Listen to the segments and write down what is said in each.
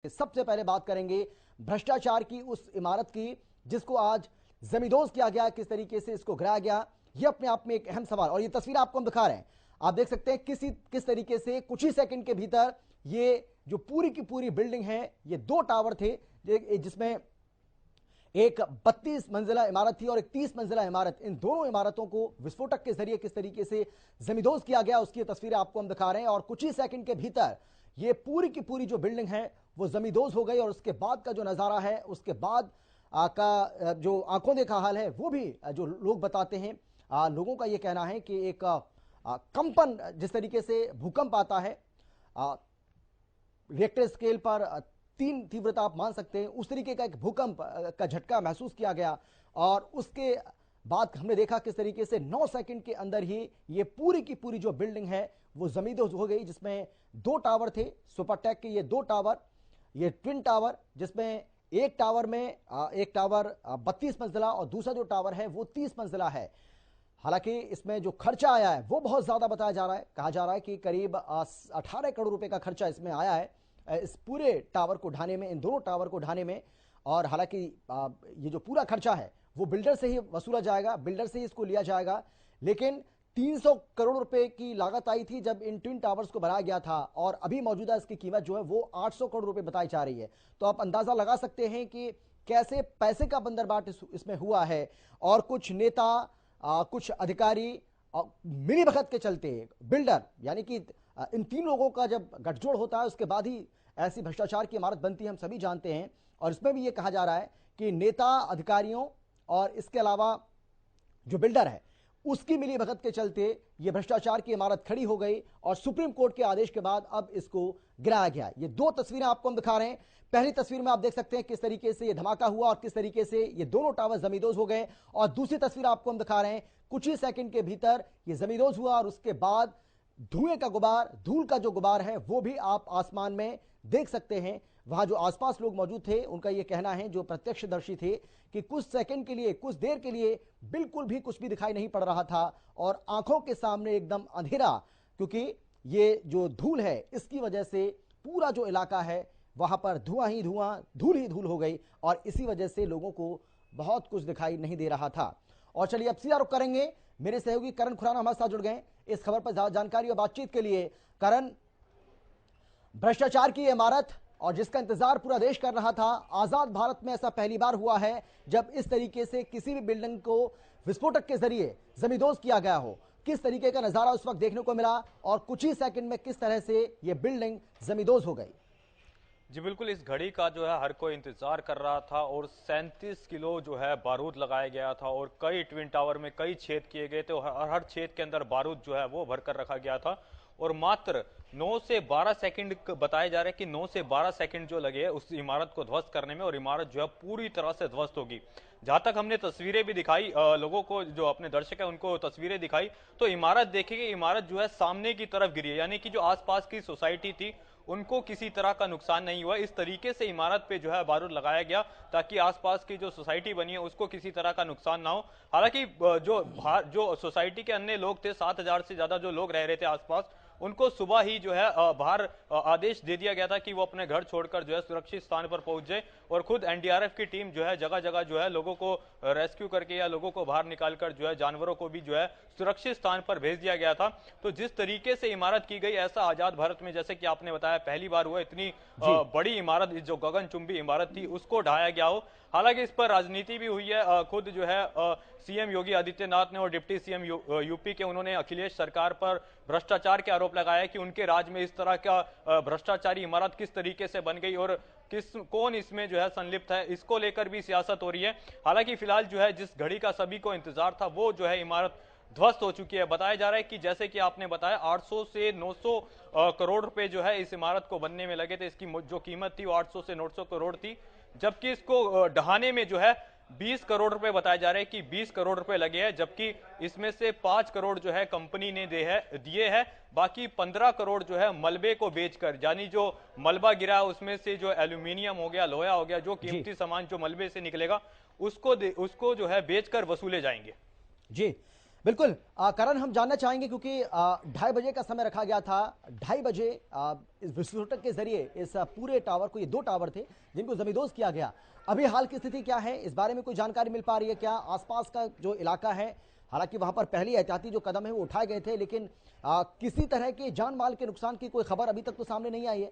सबसे पहले बात करेंगे भ्रष्टाचार की, उस इमारत की जिसको आज जमींदोज किया गया, किस तरीके से इसको गिराया गया। यह अपने आप में एक अहम सवाल, और ये तस्वीर आपको हम दिखा रहे हैं। आप देख सकते हैं किस तरीके से कुछ ही सेकंड के भीतर ये जो पूरी की पूरी बिल्डिंग है, ये दो टावर थे जिसमें एक 32 मंजिला इमारत थी और एक 30 मंजिला इमारत। इन दोनों इमारतों को विस्फोटक के जरिए किस तरीके से जमींदोज किया गया, उसकी तस्वीरें आपको हम दिखा रहे हैं। और कुछ ही सेकंड के भीतर ये पूरी की पूरी जो बिल्डिंग है वो जमींदोज हो गई। और उसके बाद का जो नजारा है, उसके बाद का जो आंखों देखा हाल है, वो भी जो लोग बताते हैं, लोगों का ये कहना है कि एक कंपन, जिस तरीके से भूकंप आता है रिएक्टर स्केल पर 3 तीव्रता आप मान सकते हैं, उस तरीके का एक भूकंप का झटका महसूस किया गया। और उसके बाद हमने देखा किस तरीके से 9 सेकंड के अंदर ही ये पूरी की पूरी जो बिल्डिंग है वो जमींदोज हो गई, जिसमें 2 टावर थे सुपरटेक के, ये 2 टावर, ये ट्विन टावर, जिसमें एक टावर 32 मंजिला और दूसरा जो टावर है वो 30 मंजिला है। हालांकि इसमें जो खर्चा आया है वो बहुत ज्यादा बताया जा रहा है। कहा जा रहा है कि करीब 18 करोड़ रुपए का खर्चा इसमें आया है इस पूरे टावर को ढाने में, इन दोनों टावर को ढाने में। और हालांकि ये जो पूरा खर्चा है वो बिल्डर से ही वसूला जाएगा, बिल्डर से ही इसको लिया जाएगा। लेकिन 300 करोड़ रुपए की लागत आई थी जब इन ट्विन टावर्स को बनाया गया था, और अभी मौजूदा इसकी कीमत जो है वो 800 करोड़ रुपए बताई जा रही है। तो आप अंदाजा लगा सकते हैं कि कैसे पैसे का बंदरबाट इसमें हुआ है। और कुछ नेता, कुछ अधिकारी मिली भगत के चलते, बिल्डर यानी कि इन 3 लोगों का जब गठजोड़ होता है उसके बाद ही ऐसी भ्रष्टाचार की इमारत बनती है, हम सभी जानते हैं। और इसमें भी यह कहा जा रहा है कि नेता, अधिकारियों और इसके अलावा जो बिल्डर है उसकी मिली भगत के चलते यह भ्रष्टाचार की इमारत खड़ी हो गई, और सुप्रीम कोर्ट के आदेश के बाद अब इसको गिराया गया। ये 2 तस्वीरें आपको हम दिखा रहे हैं। पहली तस्वीर में आप देख सकते हैं किस तरीके से यह धमाका हुआ और किस तरीके से ये दोनों टावर जमींदोज हो गए। और दूसरी तस्वीर आपको हम दिखा रहे हैं, कुछ ही सेकंड के भीतर यह जमींदोज हुआ और उसके बाद धुएं का गुबार, धूल का जो गुबार है वो भी आप आसमान में देख सकते हैं। वहां जो आसपास लोग मौजूद थे उनका यह कहना है, जो प्रत्यक्षदर्शी थे, कि कुछ सेकंड के लिए, कुछ देर के लिए बिल्कुल भी कुछ भी दिखाई नहीं पड़ रहा था और आंखों के सामने एकदम अंधेरा, क्योंकि ये जो धूल है इसकी वजह से पूरा जो इलाका है वहां पर धुआं ही धुआं, धूल ही धूल हो गई, और इसी वजह से लोगों को बहुत कुछ दिखाई नहीं दे रहा था। और चलिए अब सीधा रुख करेंगे, मेरे सहयोगी करण खुराना हमारे साथ जुड़ गए इस खबर पर जानकारी और बातचीत के लिए। करण, भ्रष्टाचार की इमारत और जिसका इंतजार पूरा देश कर रहा था, आजाद भारत में ऐसा पहली बार हुआ है जब इस तरीके से किसी भी बिल्डिंग को विस्फोटक के जरिए जमींदोज किया गया हो। किस तरीके का नजारा उस वक्त देखने को मिला और कुछ ही सेकंड में किस तरह से यह बिल्डिंग जमींदोज हो गई? जी बिल्कुल, इस घड़ी का जो है हर कोई इंतजार कर रहा था, और 37 किलो जो है बारूद लगाया गया था और कई ट्विन टावर में कई छेद किए गए थे, और हर छेद के अंदर बारूद जो है वो भरकर रखा गया था। और मात्र 9 से 12 सेकंड बताए जा रहे हैं कि 9 से 12 सेकंड जो लगे उस इमारत को ध्वस्त करने में, और इमारत जो है पूरी तरह से ध्वस्त होगी। जहां तक हमने तस्वीरें भी दिखाई लोगों को, जो अपने दर्शक है उनको तस्वीरें दिखाई, तो इमारत देखेंगे, इमारत जो है सामने की तरफ गिरी है, यानी कि जो आसपास की सोसाइटी थी उनको किसी तरह का नुकसान नहीं हुआ। इस तरीके से इमारत पे जो है बारूद लगाया गया ताकि आसपास की जो सोसाइटी बनी है उसको किसी तरह का नुकसान ना हो। हालांकि जो सोसाइटी के अन्य लोग थे, 7,000 से ज्यादा जो लोग रह रहे थे आसपास, उनको सुबह ही जो है बाहर आदेश दे दिया गया था कि वो अपने घर छोड़कर जो है सुरक्षित स्थान पर पहुंच जाए। और खुद एनडीआरएफ की टीम जो है जगह जगह जो है लोगों को रेस्क्यू करके या लोगों को बाहर निकालकर जो है जानवरों को भी जो है सुरक्षित स्थान पर भेज दिया गया था। तो जिस तरीके से इमारत की गई, ऐसा आजाद भारत में, जैसे कि आपने बताया, पहली बार हुआ इतनी बड़ी इमारत, जो गगनचुंबी इमारत थी उसको ढाया गया हो। हालांकि इस पर राजनीति भी हुई है। खुद जो है सीएम योगी आदित्यनाथ ने और डिप्टी सीएम यूपी के, उन्होंने अखिलेश सरकार पर भ्रष्टाचार के आरोप लगाया कि उनके राज में इस तरह का भ्रष्टाचारी इमारत किस तरीके से बन गई और कौन इसमें जो है संलिप्त है, इसको लेकर भी सियासत हो रही है। हालांकि फिलहाल जो है जिस घड़ी का सभी को इंतजार था वो जो है इमारत ध्वस्त हो चुकी है। बताया जा रहा है कि जैसे कि आपने बताया 800 से 900 करोड़ रुपए जो है इस इमारत को बनने में लगे थे। इसकी जो कीमत थी वो 800 से 900 करोड़ थी, जबकि इसको ढहाने में जो है 20 करोड़ रुपए बताए जा रहे हैं कि 20 करोड़ रुपए लगे हैं, जबकि इसमें से 5 करोड़ जो है कंपनी ने दिए हैं। बाकी 15 करोड़ जो है मलबे को बेचकर, यानी जो मलबा गिरा उसमें से जो एल्यूमिनियम हो गया, लोहा हो गया, जो कीमती सामान जो मलबे से निकलेगा उसको जो है बेचकर वसूले जाएंगे। जी, बिल्कुल करण, हम जानना चाहेंगे क्योंकि 2:30 बजे का समय रखा गया था। 2:30 बजे इस विस्फोटक के जरिए इस पूरे टावर को, ये 2 टावर थे जिनको जमींदोज किया गया। अभी हाल की स्थिति क्या है, इस बारे में कोई जानकारी मिल पा रही है क्या? आसपास का जो इलाका है, हालांकि वहां पर पहले एहतियाती जो कदम है वो उठाए गए थे, लेकिन किसी तरह के जान माल के नुकसान की कोई खबर अभी तक तो सामने नहीं आई है।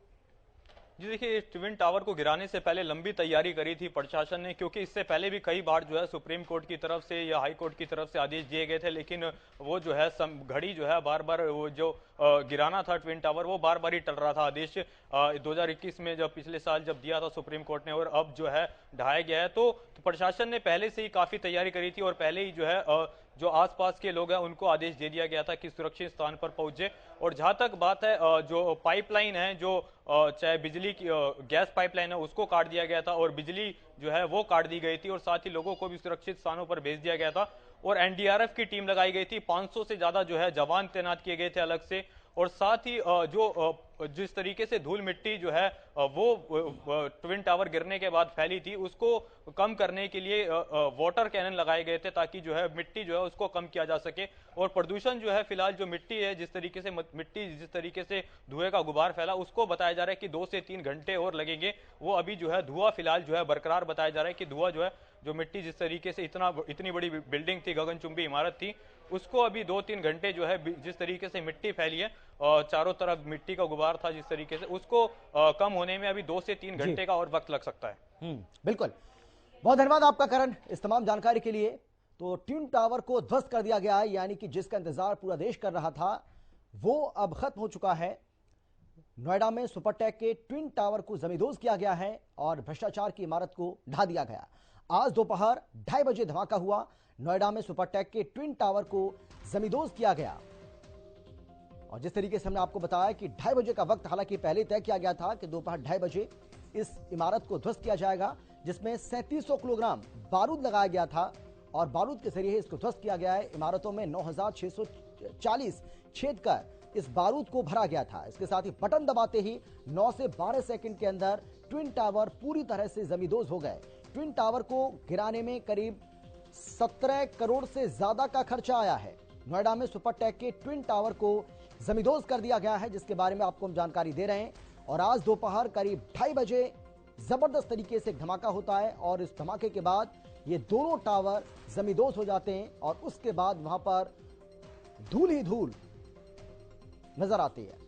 जी देखिए, इस ट्विन टावर को गिराने से पहले लंबी तैयारी करी थी प्रशासन ने, क्योंकि इससे पहले भी कई बार जो है सुप्रीम कोर्ट की तरफ से या हाई कोर्ट की तरफ से आदेश दिए गए थे, लेकिन वो जो है घड़ी जो है बार बार वो जो गिराना था ट्विन टावर, वो बार बार ही टल रहा था। आदेश 2021 में जब पिछले साल जब दिया था सुप्रीम कोर्ट ने, और अब जो है ढाया गया है, तो प्रशासन ने पहले से ही काफी तैयारी करी थी और पहले ही जो है जो आसपास के लोग हैं उनको आदेश दे दिया गया था कि सुरक्षित स्थान पर पहुंचे। और जहां तक बात है जो पाइपलाइन है, जो चाहे बिजली की गैस पाइपलाइन है, उसको काट दिया गया था और बिजली जो है वो काट दी गई थी, और साथ ही लोगों को भी सुरक्षित स्थानों पर भेज दिया गया था। और एनडीआरएफ की टीम लगाई गई थी, 500 से ज्यादा जो है जवान तैनात किए गए थे अलग से। और साथ ही जिस तरीके से धूल मिट्टी जो है वो ट्विन टावर गिरने के बाद फैली थी, उसको कम करने के लिए वाटर कैनन लगाए गए थे, ताकि जो है मिट्टी जो है उसको कम किया जा सके। और प्रदूषण जो है, फिलहाल जो मिट्टी है, जिस तरीके से मिट्टी जिस तरीके से धुएं का गुबार फैला, उसको बताया जा रहा है कि 2 से 3 घंटे और लगेंगे। वो अभी जो है धुआं फिलहाल जो है बरकरार बताया जा रहा है कि धुआं जो है, जो मिट्टी जिस तरीके से इतनी बड़ी बिल्डिंग थी, गगनचुंबी इमारत थी, उसको अभी 2-3 घंटे जो है जिस तरीके से मिट्टी फैली है और चारों तरफ मिट्टी का गुबार था जिस तरीके से, उसको कम होने में अभी 2 से 3 घंटे का और वक्त लग सकता है। बिल्कुल, बहुत धन्यवाद आपका करण इस तमाम जानकारी के लिए। तो ट्विन टावर को ध्वस्त कर दिया गया है, यानी कि जिसका इंतजार पूरा देश कर रहा था वो अब खत्म हो चुका है। नोएडा में सुपरटेक के ट्विन टावर को जमींदोज किया गया है और भ्रष्टाचार की इमारत को ढा दिया गया। आज दोपहर 2:30 बजे धमाका हुआ। नोएडा में सुपरटेक के ट्विन टावर को जमींदोज किया गया, और जिस तरीके से हमने आपको बताया कि 2:30 बजे का वक्त हालांकि पहले तय किया गया था कि दोपहर 2:30 बजे इस इमारत को ध्वस्त किया जाएगा, जिसमें 3700 किलोग्राम बारूद लगाया गया था और बारूद के जरिए इसको ध्वस्त किया गया है। इमारतों में 9640 छेद कर इस बारूद को भरा गया था। इसके साथ ही बटन दबाते ही 9 से 12 सेकंड के अंदर ट्विन टावर पूरी तरह से जमींदोज हो गए। ट्विन टावर को गिराने में करीब 17 करोड़ से ज्यादा का खर्चा आया है। नोएडा में सुपरटेक के ट्विन टावर को जमींदोज कर दिया गया है, जिसके बारे में आपको हम जानकारी दे रहे हैं। और आज दोपहर करीब 2:30 बजे जबरदस्त तरीके से धमाका होता है और इस धमाके के बाद ये दोनों टावर जमींदोज हो जाते हैं और उसके बाद वहां पर धूल ही धूल नजर आती है।